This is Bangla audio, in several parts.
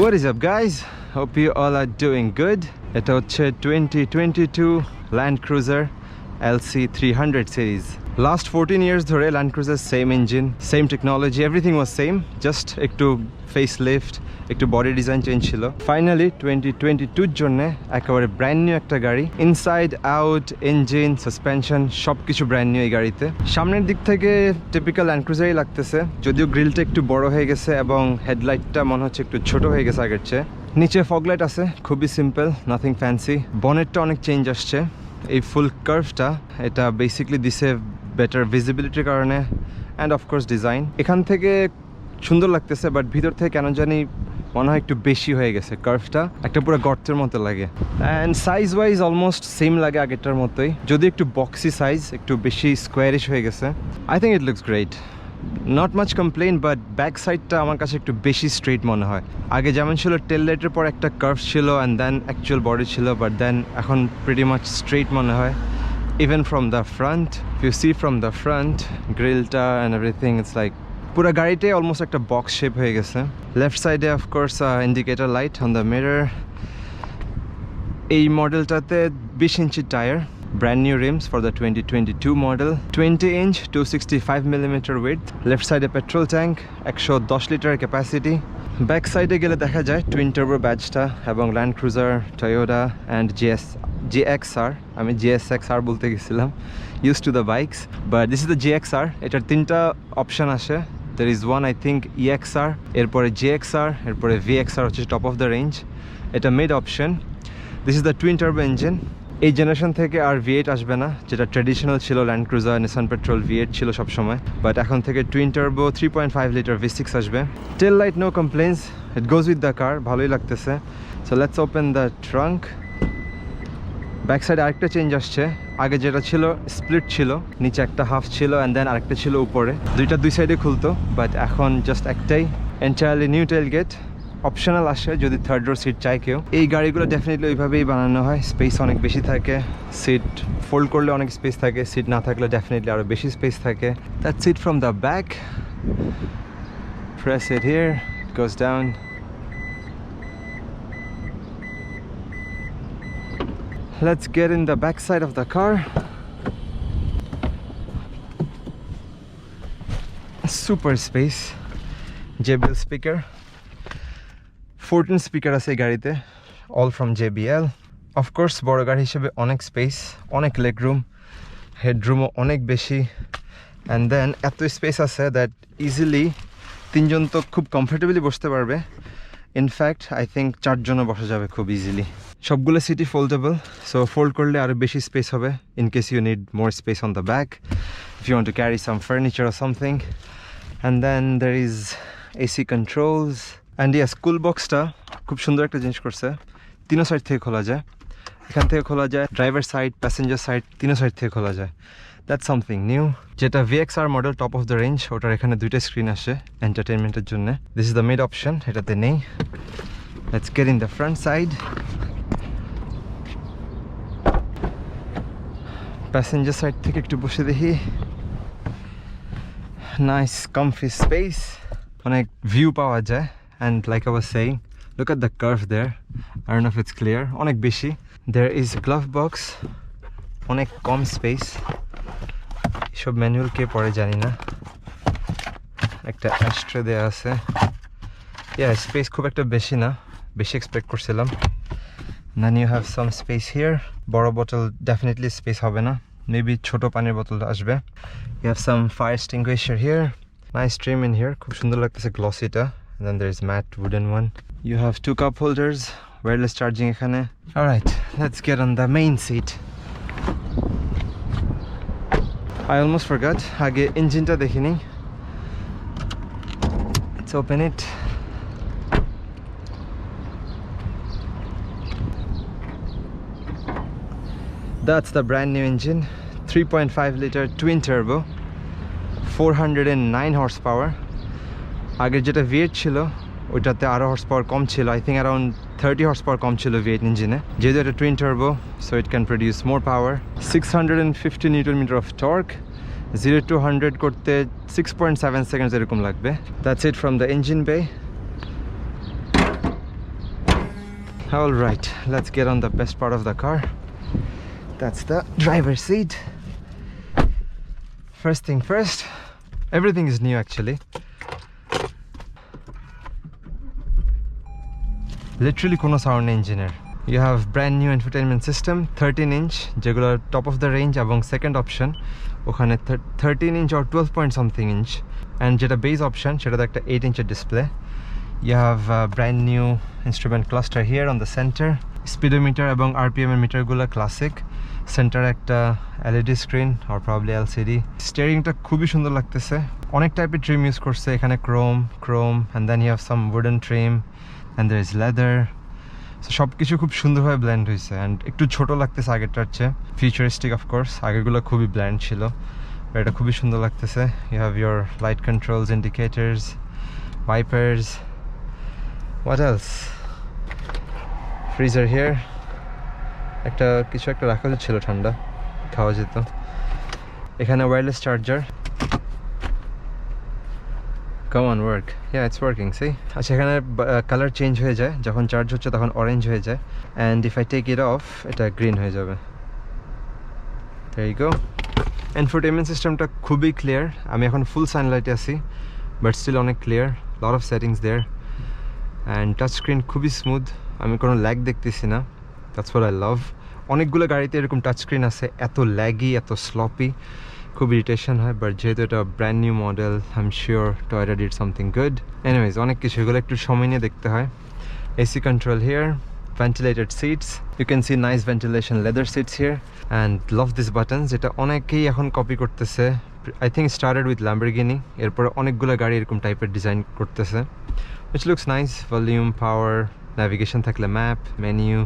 What is up guys? Hope you all are doing good. এটা হচ্ছে 2022 Land Cruiser LC 300 series. Last 14 years ধরে Land Cruiser same engine, same technology, everything was same, just একটু facelift, একটু body design change ছিল. Finally 2022 এর জন্য একেবারে brand new একটা গাড়ি, inside out, engine, suspension সবকিছু brand new এই গাড়িতে. সামনের দিক থেকে typical Land Cruiser-ই লাগতেছে, যদিও গ্রিলটা একটু বড় হয়ে গেছে এবং হেডলাইটটা মনে হচ্ছে একটু ছোট হয়ে গেছে আগের চেয়ে. নিচে ফগ লাইট আছে, খুবই সিম্পল, নাথিং ফ্যান্সি. বনেটটা অনেক চেঞ্জ আসছে. এই ফুল কার্ভটা এটা বেসিক্যালি দিছে বেটার ভিজিবিলিটির কারণে অ্যান্ড অফকোর্স ডিজাইন. এখান থেকে সুন্দর লাগতেছে, বাট ভিতর থেকে কেন জানি মনে হয় একটু বেশি হয়ে গেছে. কার্ভটা একটা পুরো গর্তের মতো লাগে. And size wise almost same লাগে আগেরটার মতোই, যদি একটু বক্সি সাইজ, একটু বেশি স্কোয়ারিশ হয়ে গেছে. I think it looks great. Not much complain, but back সাইডটা আমার কাছে একটু বেশি স্ট্রেট মনে হয়. আগে যেমন ছিল টেল লাইটের পর একটা কার্ভ ছিল অ্যান্ড দেন অ্যাকচুয়াল বডি ছিল, বাট দেন এখন প্রিটি মাচ স্ট্রেট মনে হয়. Even from the front, you see from the front গ্রিলটা অ্যান্ড এভরিথিং, ইটস লাইক পুরো গাড়িটাই অলমোস্ট একটা বক্স শেপ হয়ে গেছে. লেফট সাইডে of course indicator light on the mirror. এই মডেলটাতে 20 ইঞ্চি tyre, brand new rims for the 2022 model, 20 inch 265mm width. Left side a petrol tank, 110 liter capacity. Back side e gele dekha jay twin turbo badge ta ebong Land Cruiser, Toyota and GXR. I mean GSXR bolte gesilam, used to the bikes, but this is the GXR. Etar tinta option ashe. There is one I think EXR, erpore GXR, erpore VXR hoche top of the range. Eta mid option. This is the twin turbo engine. এই জেনারেশন থেকে আর V8 আসবে না, যেটা ট্র্যাডিশনাল ছিল Land Cruiser, Nissan Petrol V8 ছিল সবসময়, বাট এখন থেকে টুইন টার্বো 3.5 লিটার V6 আসবে. Tail light no complaints, it goes with the car, ভালোই লাগতেছে. So let's open the trunk. Back side আরেকটা চেঞ্জ আসছে. আগে যেটা ছিল স্প্লিট ছিল, নিচে একটা হাফ ছিল অ্যান্ড দেন আরেকটা ছিল উপরে, দুই সাইডে খুলতো, বাট এখন জাস্ট একটাই. এন্টায়ারলি নিউ টেল গেট, অপশনাল আসে যদি থার্ড রো সিট চাই কেউ. এই গাড়িগুলো ডেফিনেটলি ওইভাবেই বানানো হয়, স্পেস অনেক বেশি থাকে, সিট ফোল্ড করলে অনেক স্পেস থাকে, সিট না থাকলে ডেফিনেটলি আরও বেশি স্পেস থাকে. That's it from the back. Press it here, it goes down. Let's get in the back side of the car. Super space, JBL speaker, 14 speaker আছে এই গাড়িতে, অল ফ্রম JBL. অফকোর্স বড় গাড়ি হিসেবে অনেক স্পেস, অনেক লেগ রুম, হেডরুমও অনেক বেশি. অ্যান্ড দেন এত স্পেস আছে দ্যাট ইজিলি তিনজন তো খুব কমফোর্টেবলি বসতে পারবে. ইনফ্যাক্ট আই থিঙ্ক 4 জনও বসা যাবে খুব ইজিলি. সবগুলো সিটই ফোল্ডেবল, সো ফোল্ড করলে আরও বেশি স্পেস হবে in case you need more space on the back, if you want to carry some furniture or something. And then there is AC controls. And yeah school বক্সটা খুব সুন্দর একটা জিনিস করছে, তিনও সাইড থেকে খোলা যায়. এখান থেকে খোলা যায়, ড্রাইভার সাইড, প্যাসেঞ্জার সাইড, তিনও সাইড থেকে খোলা যায়. That's something new. যেটা VXR model top of the range, ওটার এখানে দুইটা স্ক্রিন আসে এন্টারটেনমেন্টের জন্য. This is the mid option, এটাতে নেই. Let's get in the front side. Passenger side থেকে একটু বসে দেখি. নাইস কমফি স্পেস, অনেক ভিউ পাওয়া যায়. And like I was saying, look at the curve there. I don't know if it's clear. Onek beshi. There is a glove box. Onek com space. Shob manual ke pore jani na. Ekta ashtray deya ache. Yeah, space khub ekta beshi na. Beshi expect korchilam. Then you have some space here. Boro bottle definitely space hobe na. Maybe choto panir bottle ashbe. You have some fire extinguisher here. Nice trim in here. Khub sundor lagteche glossy ta. And then there's matte wooden one. You have 2 cup holders, wireless charging ekhane. All right, let's get on the main seat. I almost forgot, age engine ta dekhini. Let's open it. That's the brand new engine, 3.5 liter twin turbo, 409 horsepower. আগের যেটা V8 ছিল ওইটাতে আরও হর্স পাওয়ার কম ছিল, I think around 30 horsepower কম ছিল V8 ইঞ্জিনে. যেহেতু এটা twin turbo, so it can produce more power. 650 newton metre of torque, 0 to 100 করতে 6.7 সেকেন্ডস এরকম লাগবে. That's it from the engine bay. All right, let's get on the best part of the car. That's the driver's seat. First thing first, everything is new actually. Literally kono sound engineer. You have brand new infotainment system, 13-inch, যেগুলো top of the range এবং second option ওখানে 13-inch or 12 point something inch, and যেটা base option সেটাতে একটা 8-inch display. You have a brand new instrument cluster here on the center. Speedometer এবং RPM meter গুলো classic. Center একটা LED screen or probably LCD. Steeringটা খুবই সুন্দর লাগতেছে। অনেক টাইপের trim use করছে এখানে, chrome, and then you have some wooden trim, and there is leather. So সবকিছু খুব সুন্দরভাবে ব্লেন্ড হয়েছে, and একটু ছোট লাগতেছে আগেরটার চেয়ে। Futuristic of course, আগেরগুলো খুবই ব্ল্যান্ড ছিল, but এটা খুবই সুন্দর লাগতেছে। You have your light controls, indicators, wipers. What else? Freezer here. একটা কিছু একটা রাখা ছিল, ঠান্ডা খাওয়া যেত। এখানে wireless charger. Come on, work. Yeah, it's working, see? আচ্ছা, এখানে কালার চেঞ্জ হয়ে যায় যখন চার্জ হচ্ছে, তখন অরেঞ্জ হয়ে যায়, and if I take it off এটা গ্রিন হয়ে যাবে। There you go. Infotainment systemটা খুবই ক্লিয়ার। আমি এখন ফুল সানলাইটে আছি, বাট স্টিল অনেক clear. Lot of settings there, and touch screen খুবই স্মুথ। আমি কোনো ল্যাগ দেখতেছি না। That's what I love. অনেকগুলো গাড়িতে এরকম টাচ স্ক্রিন আছে, এত ল্যাগি, এত স্লপি, খুব ইরিটেশন হয়। বাট যেহেতু এটা brand new model, I am sure Toyota did something good. Anyways, অনেক কিছু এগুলো একটু সময় নিয়ে দেখতে হয়। AC control here, ventilated seats. You can see nice ventilation leather seats here, and love these buttons. এটা অনেকেই এখন কপি করতেছে। I think it started with Lamborghini, এরপর অনেকগুলো গাড়ি এরকম টাইপের ডিজাইন করতেছে, which looks nice. Volume, power, navigation থাকলে map, menu,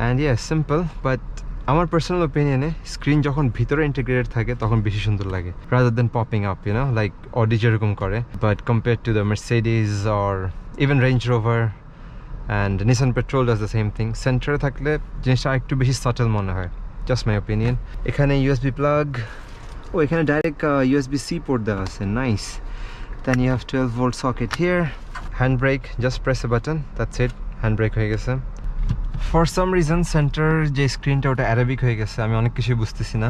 and yeah, simple. But আমার পার্সোনাল ওপিনিয়নে স্ক্রিন যখন ভিতরে ইন্টিগ্রেটেড থাকে তখন বেশি সুন্দর লাগে, rather than popping up, you know, like Audi যেরকম করে। But compared to the Mercedes or even Range Rover and Nissan Petrol does the same thing. Center থাকলে জিনিসটা একটু বেশি সাটল মনে হয়, just my opinion. এখানে USB plug, এখানে ডাইরেক্ট USB-C পোর্ট দেওয়া আছে, nice. Then you have 12-volt socket here. Handbrake, just press a button, that's it, handbrake হয়ে গেছে। For some reason center যে স্ক্রিনটা ওটা অ্যারাবিক হয়ে গেছে, আমি অনেক কিছু বুঝতেছি না,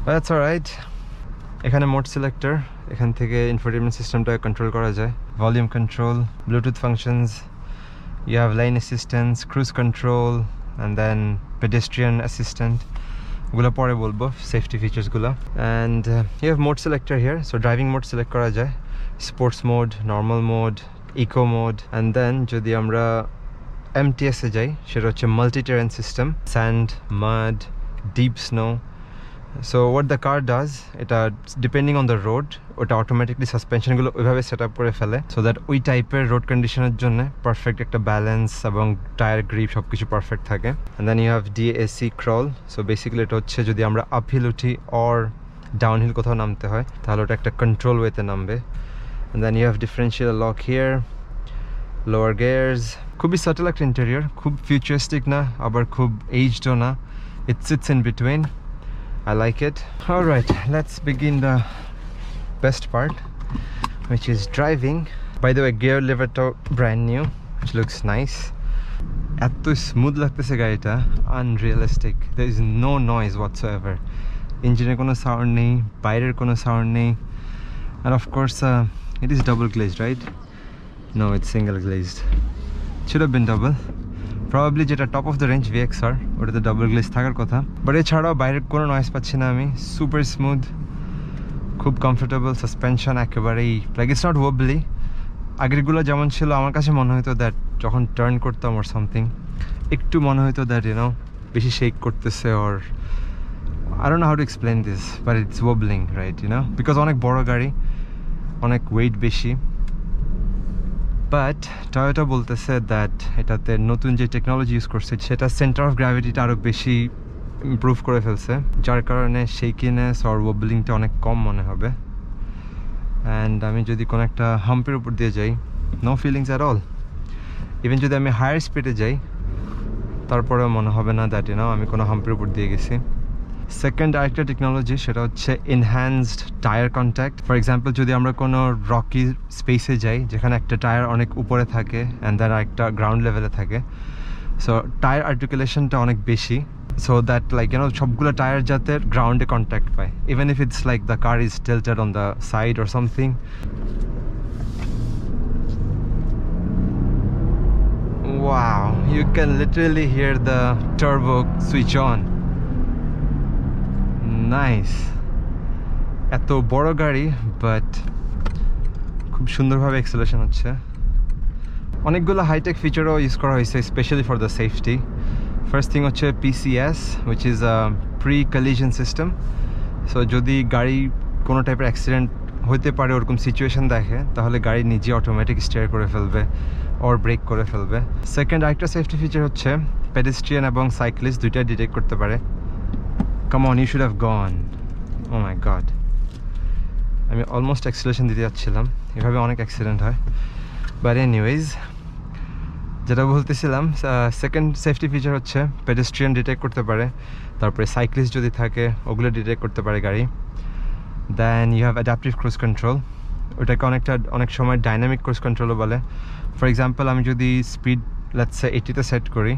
but that's alright. এখানে মোড সিলেক্টর, এখান থেকে ইনফোটেইনমেন্ট সিস্টেমটা কন্ট্রোল করা যায়। Volume control, Bluetooth functions, you have lane assistance, cruise control, and then pedestrian assistant. গুলো পরে বলবো, সেফটি ফিচার্স গুলো। and you have mode selector here, so driving mode select করা যায়, sports mode, normal mode, eco mode, and then যদি আমরা MTS এ যাই সেটা হচ্ছে multi terrain system, sand, mud, deep snow. So what the car does, এটা depending on the road ওটা অটোমেটিকলি সাসপেনশনগুলো ওইভাবে সেট আপ করে ফেলে, সো দ্যাট ওই টাইপের রোড কন্ডিশনের জন্য পারফেক্ট একটা ব্যালেন্স এবং টায়ার গ্রিপ সব কিছু পারফেক্ট থাকে। And then you have DAC crawl, so basically এটা হচ্ছে যদি আমরা আপহিল উঠি অর ডাউনহিল কোথাও নামতে হয় তাহলে ওটা একটা কন্ট্রোল ওয়েতে নামবে। And then you have differential lock here, lower gears. খুবই সাটেল একটা ইন্টেরিয়র, খুব ফিউচারিস্টিক না আবার খুব এইজডও না, it sits in between. I like it. All right, let's begin the best part, which is driving. By the way, gear lever to brand new, which looks nice. এত স্মুথ লাগতেছে গাড়িটা, unrealistic. There is no noise whatsoever. ইঞ্জিনের কোনো সাউন্ড নেই, বাইরের কোনো সাউন্ড নেই, and of course it is double glazed, right? No, it's single glazed. Should have been double. Probably যেটা top of the range VXR ওটাতে ডাবল গ্লেজ থাকার কথা, বাট এছাড়াও বাইরের কোনো নয়েজ পাচ্ছি না আমি। সুপার স্মুথ, খুব কমফোর্টেবল, সাসপেনশন একেবারেই লাইক ইটস নট ওবলি। আগেরগুলো যেমন ছিল আমার কাছে মনে হতো দ্যাট যখন টার্ন করতাম ওর সামথিং একটু মনে হতো দ্যাট ইউনো বেশি শেক করতেছে, or I don't know how to explain this, but it's wobbling, right, you know, because অনেক বড় গাড়ি, অনেক ওয়েট বেশি। বাট টয়োটা বলতেছে দ্যাট এটাতে নতুন যে টেকনোলজি ইউজ করছে সেটা সেন্টার অফ গ্র্যাভিটিটা আরও বেশি ইমপ্রুভ করে ফেলছে, যার কারণে শেকিনেস আর ওবলিংটা অনেক কম মনে হবে। অ্যান্ড আমি যদি কোনো একটা হাম্পের উপর দিয়ে যাই, no feelings at all. Even যদি আমি হায়ার স্পিডে যাই তারপরেও মনে হবে না দ্যাট ইউনো আমি কোনো হাম্পের উপর দিয়ে গেছি। সেকেন্ড আরেকটা টেকনোলজি, সেটা হচ্ছে enhanced tyre contact. For example, যদি আমরা কোনো রকি স্পেসে যাই যেখানে একটা টায়ার অনেক উপরে থাকে অ্যান্ড দেন আরেকটা গ্রাউন্ড লেভেলে থাকে, সো টায়ার আর্টিকুলেশনটা অনেক বেশি, সো দ্যাট লাইক সবগুলো টায়ার যাতে গ্রাউন্ডে কন্ট্যাক্ট পায়, even if it's like the car is tilted on the side or something. Wow, you can literally hear the turbo switch on. Nice. এত বড় গাড়ি বাট খুব সুন্দরভাবে এক্সেলারেশন হচ্ছে। অনেকগুলো হাইটেক ফিচারও ইউজ করা হয়েছে specially for the safety. First thing হচ্ছে PCS, which is a pre collision system. So যদি গাড়ি কোনো টাইপের অ্যাক্সিডেন্ট হতে পারে ওরকম সিচুয়েশন দেখে, তাহলে গাড়ি নিজে অটোমেটিক স্টিয়ার করে ফেলবে ওর ব্রেক করে ফেলবে। সেকেন্ড আরেকটা সেফটি ফিচার হচ্ছে পেডেস্ট্রিয়ান এবং সাইক্লিস্ট দুইটা ডিটেক্ট করতে পারে। Come on, you should have gone. Oh my god, আমি অলমোস্ট অ্যাক্সিলারেশন দিতে যাচ্ছিলাম, এভাবে অনেক অ্যাক্সিডেন্ট হয়। বাট এনিওয়েজ, যেটা বলতেছিলাম, সেকেন্ড সেফটি ফিচার হচ্ছে পেডেস্ট্রিয়ান ডিটেক্ট করতে পারে, তারপরে সাইক্লিস্ট যদি থাকে ওগুলো ডিটেক্ট করতে পারে গাড়ি। Then you have adaptive cruise control, ওটাকে অনেক সময় ডাইনামিক ক্রুজ কন্ট্রোলও বলে। ফর এক্সাম্পল, আমি যদি স্পিড লেটস সে 80-তে সেট করি,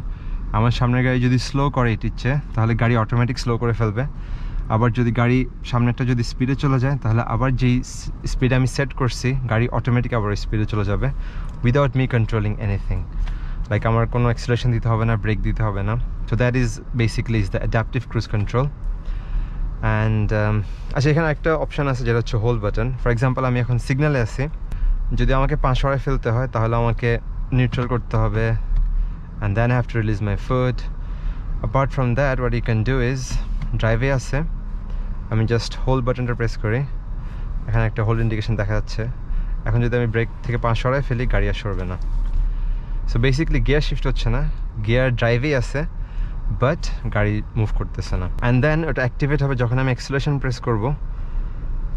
আমার সামনের গাড়ি যদি স্লো করে 80-র চেয়ে, তাহলে গাড়ি অটোমেটিক স্লো করে ফেলবে। আবার যদি গাড়ি সামনেরটা যদি স্পিডে চলে যায়, তাহলে আবার যেই স্পিডে আমি সেট করছি গাড়ি অটোমেটিক আবার স্পিডে চলে যাবে without me controlling anything. Like আমার কোনো অ্যাক্সিলারেশন দিতে হবে না, ব্রেক দিতে হবে না। So that is basically is the adaptive cruise control. And আচ্ছা, এখানে একটা অপশান আছে যেটা হচ্ছে হোল্ড বাটন। ফর এক্সাম্পল, আমি এখন সিগন্যালে আছি, যদি আমাকে 5 সরাই ফেলতে হয় তাহলে আমাকে নিউট্রাল করতে হবে, and then I have to release my foot. Apart from that, what you can do is, ড্রাইভে আছে, আমি জাস্ট হোল্ড বাটনটা প্রেস করি, এখানে একটা হোল্ড ইন্ডিকেশন দেখা যাচ্ছে। এখন যদি আমি ব্রেক থেকে 5 সরাই ফেলি, গাড়ি আর সরবে না। সো বেসিক্যালি গিয়ার শিফট হচ্ছে না, গিয়ার ড্রাইভেই আছে, বাট গাড়ি মুভ করতেছে না। অ্যান্ড দেন ওটা অ্যাক্টিভেট হবে যখন আমি অ্যাক্সিলারেশন প্রেস করব,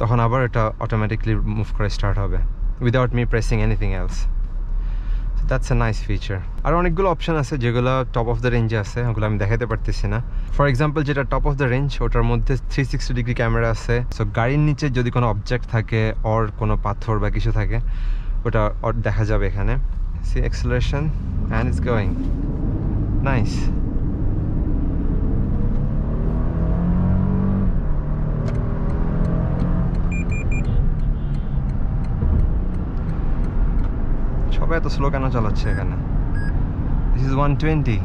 তখন আবার এটা অটোমেটিকলি মুভ করে স্টার্ট হবে without me pressing anything else. So that's a nice feature. আর অনেকগুলো অপশান আছে যেগুলো টপ অফ দ্য রেঞ্জে আছে, ওগুলো আমি দেখাতে পারতেছি না। ফর এক্সাম্পল, যেটা টপ অফ দ্য রেঞ্জ, ওটার মধ্যে 360 ডিগ্রি ক্যামেরা আছে। সো গাড়ির নিচে যদি কোনো অবজেক্ট থাকে ওর কোনো পাথর বা কিছু থাকে, ওটা দেখা যাবে এখানে। See acceleration and it's going nice. সবাই এত স্লো কেন চালাচ্ছে এখানে? This is 120,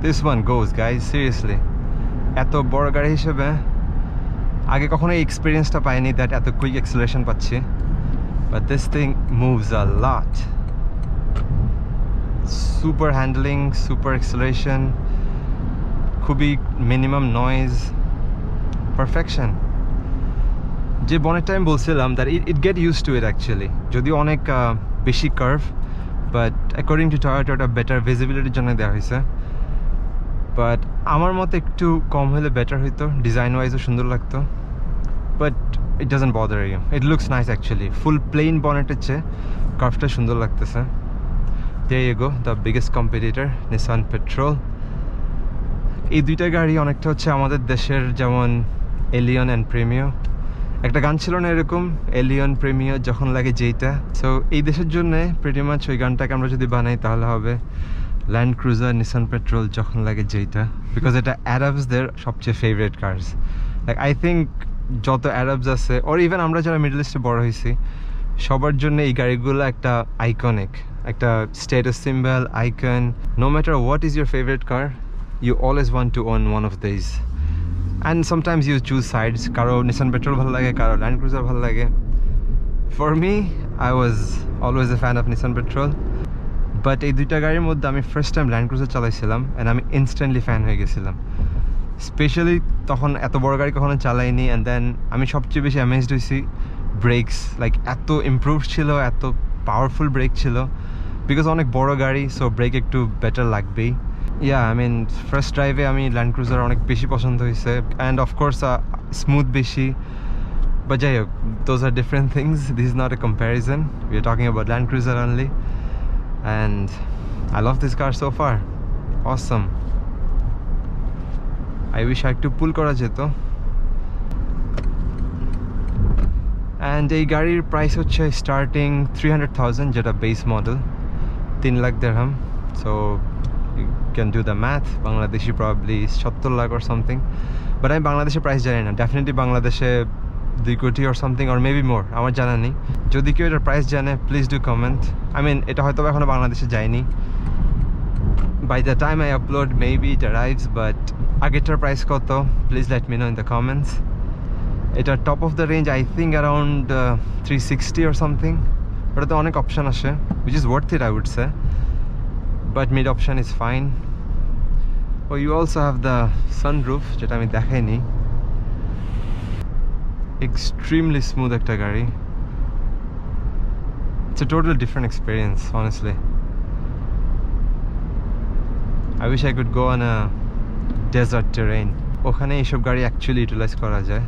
this one goes guys, seriously. এত বড় গাড়ি হিসেবে আগে কখনো এই এক্সপিরিয়েন্সটা পাইনি দ্যাট এত কুইক অ্যাক্সিলারেশন পাচ্ছি, but this thing moves a lot. Super handling, super acceleration, খুবই মিনিমাম নয়েজ, পারফেকশন। যে বনেটটা আমি বলছিলাম that it gate use to it actually, যদিও অনেক বেশি curve, but according to Toyota ওটা বেটার ভিজিবিলিটির জন্য দেওয়া হয়েছে। বাট আমার মতে একটু কম হলে বেটার হইতো, ডিজাইন ওয়াইজও সুন্দর লাগতো, but it doesn't bother you, it looks nice actually. Full plain বনেটের চেয়ে কার্ভটা সুন্দর লাগতেছে। There you go, the biggest competitor Nissan Patrol. এই দুইটা গাড়ি অনেকটা হচ্ছে আমাদের দেশের যেমন এলিয়ন অ্যান্ড প্রিমিও। একটা গান ছিল না এরকম, এলিয়ন প্রিমিও যখন লাগে যেইটা। সো এই দেশের জন্য প্রিটি মাচ ওই গানটাকে আমরা যদি বানাই তাহলে হবে ল্যান্ড ক্রুজার নিসান পেট্রোল যখন লাগে যেইটা, বিকজ এটা অ্যারাবসদের সবচেয়ে favourite cars. Like I think যত অ্যারাবস আছে, ওর ইভেন আমরা যারা মিডল ইস্টে বড় হয়েছি, সবার জন্য এই গাড়িগুলো একটা আইকনিক, একটা status symbol, icon. No matter what is your favourite car, you always want to own one of these, and sometimes you choose sides. Karo Nissan Petrol bhal lage, karo Land Cruiser bhal lage. For me, I was always a fan of Nissan Petrol, but এই দুইটা গাড়ির মধ্যে আমি first time Land Cruiser চালাইছিলাম and আমি ইনস্ট্যান্টলি ফ্যান হয়ে গেছিলাম। স্পেশালি তখন এত বড় গাড়ি কখনো চালাইনি, অ্যান্ড দেন আমি সবচেয়ে বেশি অ্যামেজড হয়েছি ব্রেকস। লাইক এত ইমপ্রুভ ছিল, এত পাওয়ারফুল ব্রেক ছিল, বিকজ অনেক বড় গাড়ি, সো ব্রেক একটু বেটার লাগবেই। Yeah, I mean, first drive আমি Land Cruiser অনেক বেশি পছন্দ হয়েছে, and of course smooth বেশি, but যাই হোক, those are different things. This is not a comparison, we are talking about Land Cruiser only, and I love this car so far. Awesome. I wish I একটু পুল করা যেত। And এই গাড়ির প্রাইস হচ্ছে স্টার্টিং 300,000, যেটা base model, 3 lakh dirham. So you can do the math, Bangladeshi probably 70 lakh or something, but আমি বাংলাদেশের প্রাইস জানি না। ডেফিনেটলি বাংলাদেশে 2 কোটি or something or maybe more, আমার জানা নেই। যদি কেউ এটার প্রাইস জানে please do comment. I mean এটা হয়তো এখনো বাংলাদেশে যায়নি, by the time I upload maybe it arrives, but আগেরটার প্রাইস কত please let me know in the comments. এটা top of the range I think around 360 or something, ওটাতে অনেক অপশন আসে which is worth it I would say, but mid option is fine. Oh, you also have the sunroof, যেটা আমি দেখাইনি। Extremely smooth একটা গাড়ি। It's a totally different experience, honestly. I wish I could go on a desert terrain. ওখানে এইসব গাড়ি actually utilize করা যায়।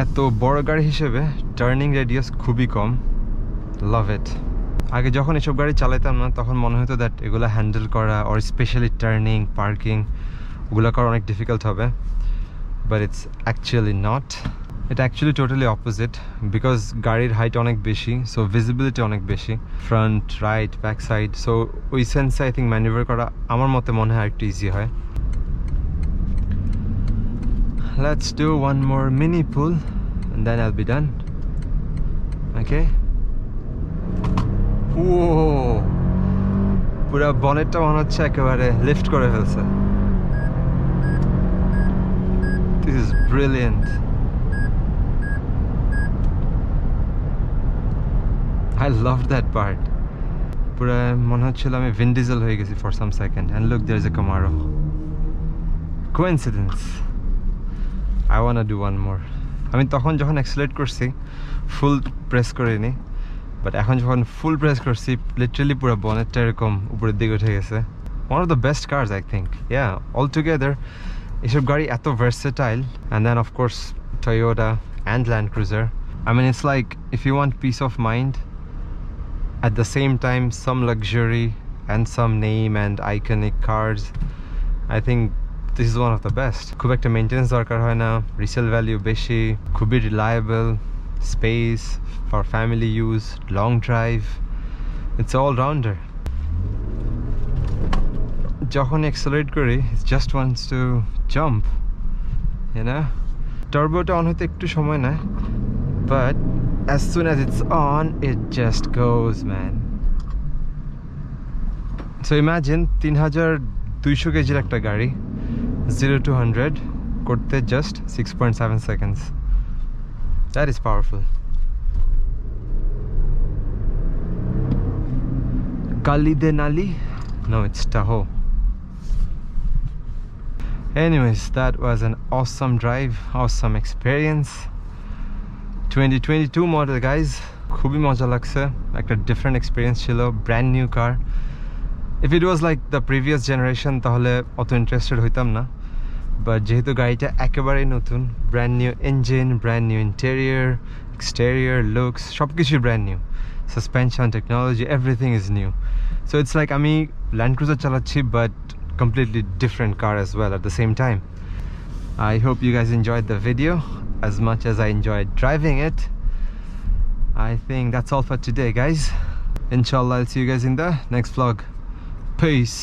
এত বড় গাড়ি হিসেবে টার্নিং রেডিয়াস খুবই কম। লাভ ইট। আগে যখন এসব গাড়ি চালাইতাম না তখন মনে হতো দ্যাট এগুলো হ্যান্ডেল করা অর স্পেশালি টার্নিং পার্কিং ওগুলো করা অনেক ডিফিকাল্ট হবে, বাট ইটস অ্যাকচুয়ালি নট। এটা অ্যাকচুয়ালি টোটালি অপোজিট, বিকজ গাড়ির হাইট অনেক বেশি, সো ভিজিবিলিটি অনেক বেশি, front right back side, so ওই সেন্সে আই থিঙ্ক ম্যানিভার করা আমার মতে মনে হয় একটু ইজি হয়। Let's do one more mini pull and then I'll be done. Okay. Whoa! পুরো বনেটটা মনে হচ্ছে একেবারে লিফট করে ফেলছে। This is brilliant. I loved that part. পুরো মনে হচ্ছিল আমি ভিন ডিজেল হয়ে গেছি for some second. And look, there's a Camaro. Coincidence. I wanna do one more. আমি তখন যখন অ্যাক্সিলারেট করছি ফুল প্রেস করিনি, বাট এখন যখন ফুল প্রেস করছি লিটারালি পুরো বনেটটা এরকম উপরের দিকে উঠে গেছে। One of the best cars I think, yeah, all together এসব গাড়ি এত versatile. And then of course Toyota and Land Cruiser. I mean it's like if you want peace of mind, at the same time some luxury and some name and iconic cars, I think this is one of the best. খুব একটা মেইনটেনেন্স দরকার হয় না, রিসেল ভ্যালিউ বেশি, খুবই reliable, space for family use, long drive, it's all rounder. যখন এক্সেলারেট করি it's just wants to jump, you know. টার্বোটা অন হতে একটু সময় নেয়, but as soon as it's on it just goes, man. So imagine 3200 কেজির একটা গাড়ি 0 to 100 করতে just 6.7 seconds. That is powerful. Kali de Nali? No, it's Tahoe. Anyways, that was an awesome drive, awesome experience. 2022 model, guys. খুবই মজা লাগছে, একটা ডিফারেন্ট এক্সপিরিয়েন্স ছিল, brand new car. If it was like the previous generation তাহলে অত ইন্টারেস্টেড হইতাম না, বাট যেহেতু গাড়িটা একেবারেই নতুন, brand new engine, brand new interior, exterior, looks, সব কিছুই brand new, suspension, technology, everything is new. So it's like আমি ল্যান্ড ক্রুজার চালাচ্ছি but completely different car as well at the same time. I hope you guys enjoyed the video as much as I enjoyed driving it. I think that's all for today, guys. Inshallah, I'll see you guys in the next vlog. Peace.